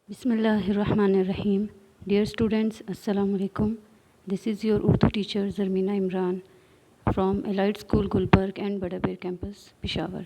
Bismillahirrahmanirrahim. Dear students, Assalamu alaikum. This is your Urdu teacher Zarmeena Imran from Allied School Gulbarg and Badabir campus, Peshawar.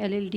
LLD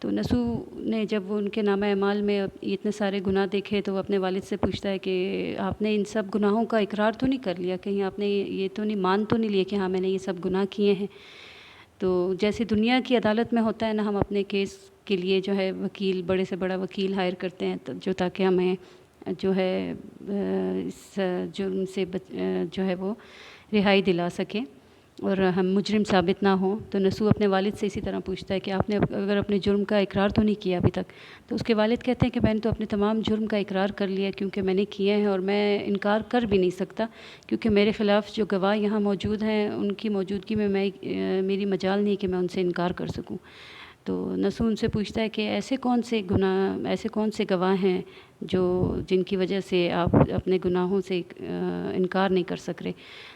تو نسو نے جب وہ ان کے نامہ اعمال میں اتنے سارے گناہ دیکھے تو وہ اپنے والد سے پوچھتا ہے کہ آپ نے ان سب گناہوں کا اقرار تو نہیں کر لیا، کہیں آپ نے یہ تو نہیں مان تو نہیں لیا کہ ہاں میں نے یہ سب گناہ کیے ہیں؟ تو جیسے دنیا کی عدالت میں ہوتا ہے نا، ہم اپنے کیس کے لیے جو ہے وکیل، بڑے سے بڑا وکیل ہائر کرتے ہیں جو تاکہ ہمیں جو ہے اس جرم سے جو ہے وہ رہائی دلا سکیں اور ہم مجرم ثابت نہ ہوں۔ تو نسو اپنے والد سے اسی طرح پوچھتا ہے کہ آپ نے اگر اپنے جرم کا اقرار تو نہیں کیا ابھی تک؟ تو اس کے والد کہتے ہیں کہ میں نے تو اپنے تمام جرم کا اقرار کر لیا کیونکہ میں نے کیے ہیں، اور میں انکار کر بھی نہیں سکتا کیونکہ میرے خلاف جو گواہ یہاں موجود ہیں ان کی موجودگی میں میری مجال نہیں کہ میں ان سے انکار کر سکوں۔ تو نسو ان سے پوچھتا ہے کہ ایسے کون سے گواہ ہیں جن کی وجہ سے آپ اپنے گناہوں سے انکار نہیں کر سک رہے؟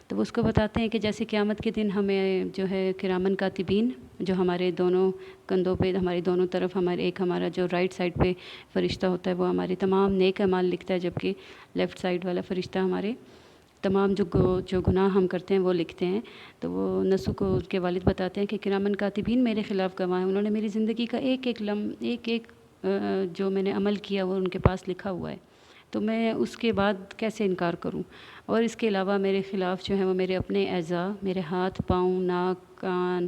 تو وہ اس کو بتاتے ہیں کہ جیسے قیامت کے دن ہمیں جو ہے کرامن کاتبین جو ہمارے دونوں کندھوں پہ، ہماری دونوں طرف ہمارا جو رائٹ سائڈ پہ فرشتہ ہوتا ہے وہ ہمارے تمام نیک اعمال لکھتا ہے، جبکہ لیفٹ سائڈ والا فرشتہ ہمارے تمام جو گناہ ہم کرتے ہیں وہ لکھتے ہیں۔ تو وہ نسو کو ان کے والد بتاتے ہیں کہ کرامن کاتبین میرے خلاف گواہ ہیں، انہوں نے میری زندگی کا ایک جو میں نے عمل کیا وہ ان کے پاس لکھا ہوا ہے، تو میں اس کے بعد کیسے انکار کروں؟ اور اس کے علاوہ میرے خلاف جو ہے وہ میرے اپنے اعضاء، میرے ہاتھ، پاؤں، ناک، کان،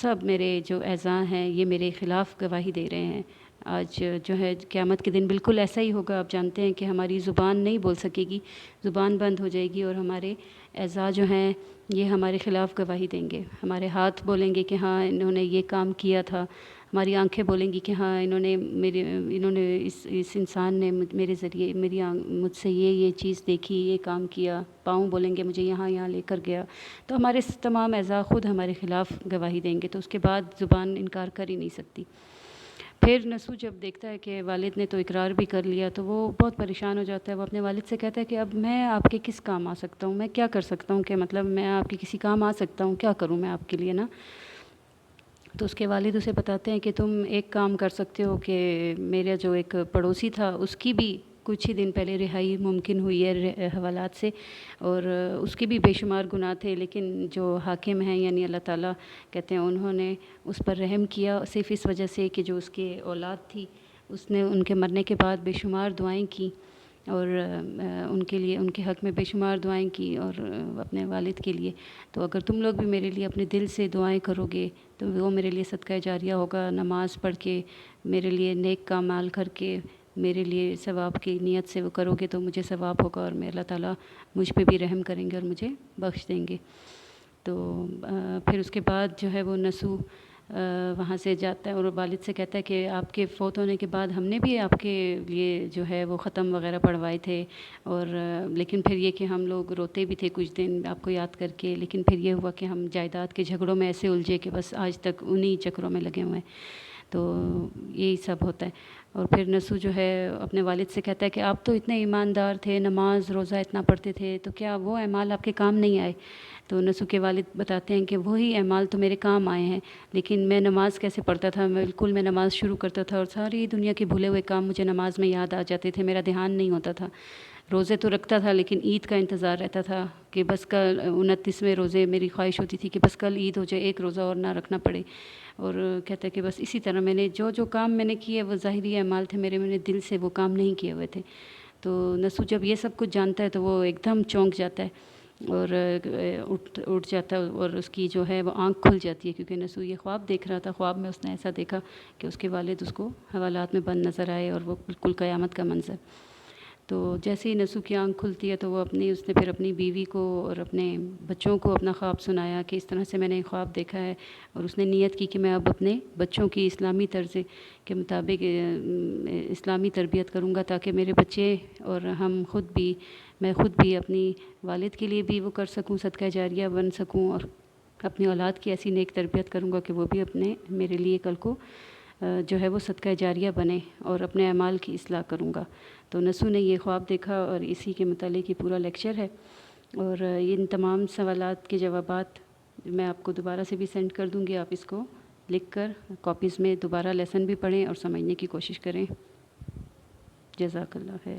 سب میرے جو اعضاء ہیں یہ میرے خلاف گواہی دے رہے ہیں۔ آج جو ہے قیامت کے دن بالکل ایسا ہی ہوگا۔ آپ جانتے ہیں کہ ہماری زبان نہیں بول سکے گی، زبان بند ہو جائے گی، اور ہمارے اعضاء جو ہیں یہ ہمارے خلاف گواہی دیں گے۔ ہمارے ہاتھ بولیں گے کہ ہاں انہوں نے یہ کام کیا تھا، ہماری آنکھیں بولیں گی کہ ہاں انہوں نے اس انسان نے میرے ذریعے مجھ سے یہ چیز دیکھی، یہ کام کیا۔ پاؤں بولیں گے مجھے یہاں لے کر گیا۔ تو ہمارے تمام اعضاء خود ہمارے خلاف گواہی دیں گے، تو اس کے بعد زبان انکار کر ہی نہیں سکتی۔ پھر نسو جب دیکھتا ہے کہ والد نے تو اقرار بھی کر لیا تو وہ بہت پریشان ہو جاتا ہے۔ وہ اپنے والد سے کہتا ہے کہ اب میں آپ کے کس کام آ سکتا ہوں، میں کیا کر سکتا ہوں، کہ مطلب میں آپ کے کسی کام آ سکتا ہوں، کیا کروں میں آپ کے لیے نا؟ تو اس کے والد اسے بتاتے ہیں کہ تم ایک کام کر سکتے ہو کہ میرا جو ایک پڑوسی تھا اس کی بھی کچھ ہی دن پہلے رہائی ممکن ہوئی ہے حوالات سے، اور اس کے بھی بے شمار گناہ تھے، لیکن جو حاکم ہیں یعنی اللہ تعالیٰ کہتے ہیں انہوں نے اس پر رحم کیا صرف اس وجہ سے کہ جو اس کے اولاد تھی اس نے ان کے مرنے کے بعد بے شمار دعائیں کی، اور ان کے لیے، ان کے حق میں بے شمار دعائیں کی، اور اپنے والد کے لیے۔ تو اگر تم لوگ بھی میرے لیے اپنے دل سے دعائیں کرو گے تو وہ میرے لیے صدقہ جاریہ ہوگا۔ نماز پڑھ کے، میرے لیے نیک اعمال کر کے، میرے لیے ثواب کی نیت سے وہ کرو گے تو مجھے ثواب ہوگا، اور میں اللہ تعالیٰ مجھ پہ بھی رحم کریں گے اور مجھے بخش دیں گے۔ تو پھر اس کے بعد جو ہے وہ نسو وہاں سے جاتا ہے اور والد سے کہتا ہے کہ آپ کے فوت ہونے کے بعد ہم نے بھی آپ کے لیے جو ہے وہ ختم وغیرہ پڑھوائے تھے، اور لیکن پھر یہ کہ ہم لوگ روتے بھی تھے کچھ دن آپ کو یاد کر کے، لیکن پھر یہ ہوا کہ ہم جائیداد کے جھگڑوں میں ایسے الجھے کہ بس آج تک انہی چکروں میں لگے ہوئے ہیں۔ تو یہی سب ہوتا ہے۔ اور پھر نسو جو ہے اپنے والد سے کہتا ہے کہ آپ تو اتنے ایماندار تھے، نماز روزہ اتنا پڑھتے تھے، تو کیا وہ اعمال آپ کے کام نہیں آئے؟ تو نسو کے والد بتاتے ہیں کہ وہی اعمال تو میرے کام آئے ہیں، لیکن میں نماز کیسے پڑھتا تھا، میں نماز شروع کرتا تھا اور ساری دنیا کے بھولے ہوئے کام مجھے نماز میں یاد آ جاتے تھے، میرا دھیان نہیں ہوتا تھا۔ روزے تو رکھتا تھا لیکن عید کا انتظار رہتا تھا کہ بس کل 29ویں روزے میری خواہش ہوتی تھی کہ بس کل عید ہو جائے، ایک روزہ اور نہ رکھنا پڑے۔ اور کہتا ہے کہ بس اسی طرح میں نے جو کام میں نے کیے وہ ظاہری اعمال تھے، میں نے دل سے وہ کام نہیں کیے ہوئے تھے۔ تو نسو جب یہ سب کچھ جانتا ہے تو وہ ایک دم چونک جاتا ہے اور اٹھ جاتا ہے، اور اس کی جو ہے وہ آنکھ کھل جاتی ہے، کیونکہ نسو یہ خواب دیکھ رہا تھا۔ خواب میں اس نے ایسا دیکھا کہ اس کے والد اس کو حوالات میں بند نظر آئے، اور وہ بالکل قیامت کا منظر۔ تو جیسے ہی نسو کی آنکھ کھلتی ہے تو اس نے پھر اپنی بیوی کو اور اپنے بچوں کو اپنا خواب سنایا کہ اس طرح سے میں نے خواب دیکھا ہے، اور اس نے نیت کی کہ میں اب اپنے بچوں کی اسلامی طرز کے مطابق اسلامی تربیت کروں گا، تاکہ میرے بچے اور میں خود بھی اپنی والد کے لیے بھی وہ کر سکوں، صدقہ جاریہ بن سکوں، اور اپنی اولاد کی ایسی نیک تربیت کروں گا کہ وہ بھی میرے لیے کل کو جو ہے وہ صدقہ جاریہ بنے، اور اپنے اعمال کی اصلاح کروں گا۔ تو نسو نے یہ خواب دیکھا اور اسی کے متعلق یہ پورا لیکچر ہے، اور ان تمام سوالات کے جوابات میں آپ کو دوبارہ سے بھی سینڈ کر دوں گی۔ آپ اس کو لکھ کر کاپیز میں دوبارہ لیسن بھی پڑھیں اور سمجھنے کی کوشش کریں۔ جزاک اللہ خیر۔